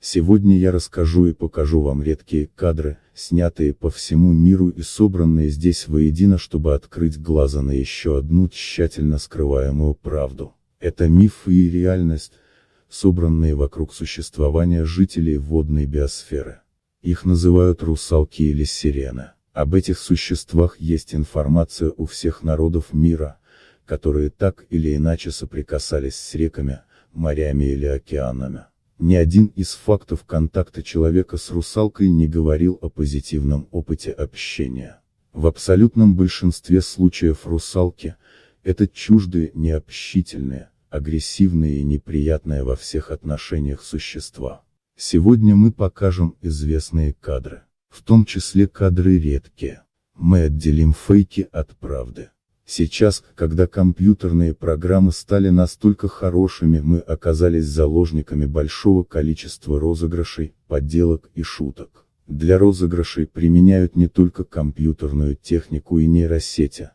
Сегодня я расскажу и покажу вам редкие кадры, снятые по всему миру и собранные здесь воедино, чтобы открыть глаза на еще одну тщательно скрываемую правду. Это мифы и реальность, собранные вокруг существования жителей водной биосферы. Их называют русалки или сирены. Об этих существах есть информация у всех народов мира, которые так или иначе соприкасались с реками, морями или океанами. Ни один из фактов контакта человека с русалкой не говорил о позитивном опыте общения. В абсолютном большинстве случаев русалки – это чуждые, необщительные, агрессивные и неприятные во всех отношениях существа. Сегодня мы покажем известные кадры, в том числе кадры редкие. Мы отделим фейки от правды. Сейчас, когда компьютерные программы стали настолько хорошими, мы оказались заложниками большого количества розыгрышей, подделок и шуток. Для розыгрышей применяют не только компьютерную технику и нейросети,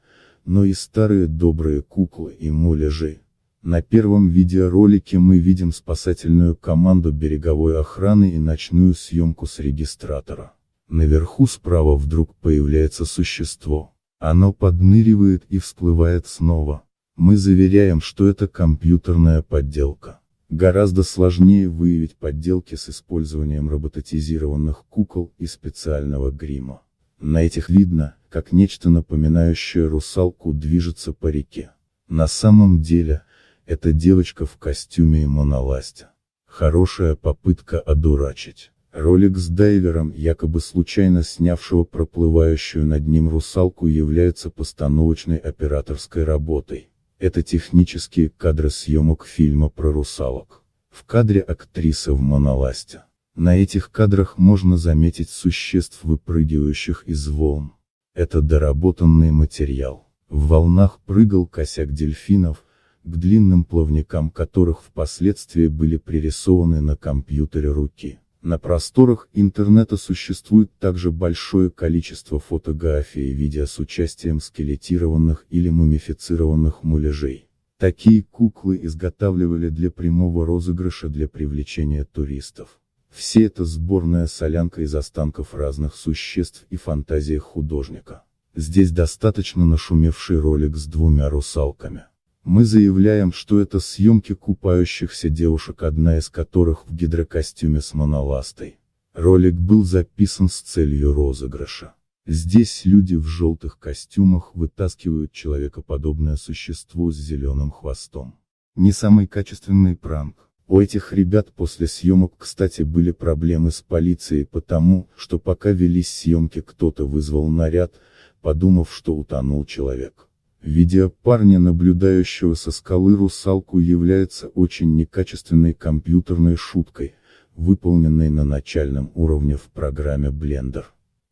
но и старые добрые куклы и муляжи. На первом видеоролике мы видим спасательную команду береговой охраны и ночную съемку с регистратора. Наверху справа вдруг появляется существо. Оно подныривает и всплывает снова. Мы заверяем, что это компьютерная подделка. Гораздо сложнее выявить подделки с использованием роботизированных кукол и специального грима. На этих видно, как нечто напоминающее русалку движется по реке. На самом деле, это девочка в костюме и моноласте. Хорошая попытка одурачить. Ролик с дайвером, якобы случайно снявшего проплывающую над ним русалку, является постановочной операторской работой. Это технические кадры съемок фильма про русалок. В кадре актриса в моноласте. На этих кадрах можно заметить существ, выпрыгивающих из волн. Это доработанный материал. В волнах прыгал косяк дельфинов, к длинным плавникам которых впоследствии были пририсованы на компьютере руки. На просторах интернета существует также большое количество фотографий и видео с участием скелетированных или мумифицированных муляжей. Такие куклы изготавливали для прямого розыгрыша для привлечения туристов. Все это сборная солянка из останков разных существ и фантазии художника. Здесь достаточно нашумевший ролик с двумя русалками. Мы заявляем, что это съемки купающихся девушек, одна из которых в гидрокостюме с моноластой. Ролик был записан с целью розыгрыша. Здесь люди в желтых костюмах вытаскивают человекоподобное существо с зеленым хвостом. Не самый качественный пранк. У этих ребят после съемок, кстати, были проблемы с полицией, потому что пока велись съемки, кто-то вызвал наряд, подумав, что утонул человек. Видео парня, наблюдающего со скалы русалку, является очень некачественной компьютерной шуткой, выполненной на начальном уровне в программе Blender.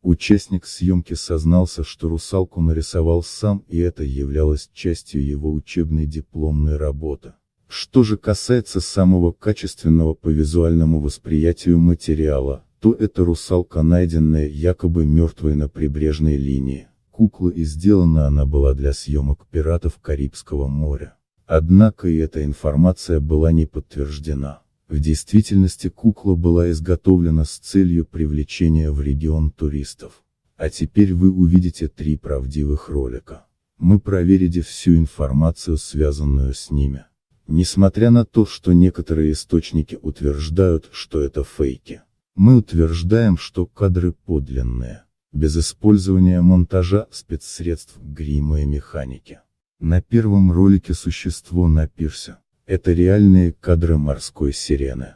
Участник съемки сознался, что русалку нарисовал сам, и это являлось частью его учебной дипломной работы. Что же касается самого качественного по визуальному восприятию материала, то это русалка, найденная якобы мертвой на прибрежной линии. Кукла, и сделана она была для съемок «Пиратов Карибского моря». Однако и эта информация была не подтверждена. В действительности кукла была изготовлена с целью привлечения в регион туристов. А теперь вы увидите 3 правдивых ролика. Мы проверили всю информацию, связанную с ними. Несмотря на то, что некоторые источники утверждают, что это фейки, мы утверждаем, что кадры подлинные. Без использования монтажа, спецсредств, грима и механики. На первом ролике существо на пирсе. Это реальные кадры морской сирены.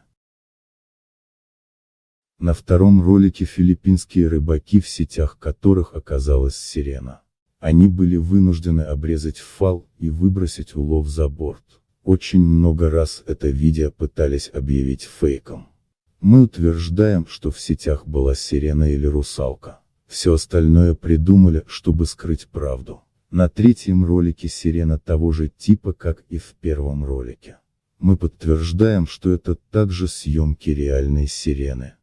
На втором ролике филиппинские рыбаки, в сетях которых оказалась сирена. Они были вынуждены обрезать фал и выбросить улов за борт. Очень много раз это видео пытались объявить фейком. Мы утверждаем, что в сетях была сирена или русалка. Все остальное придумали, чтобы скрыть правду. На третьем ролике сирена того же типа, как и в первом ролике. Мы подтверждаем, что это также съемки реальной сирены.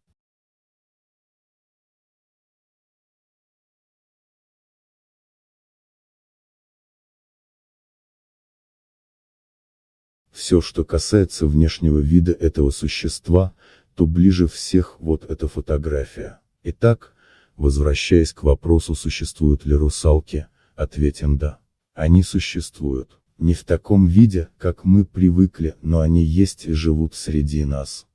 Все, что касается внешнего вида этого существа, то ближе всех вот эта фотография. Итак, возвращаясь к вопросу, существуют ли русалки, ответим да. Они существуют. Не в таком виде, как мы привыкли, но они есть и живут среди нас.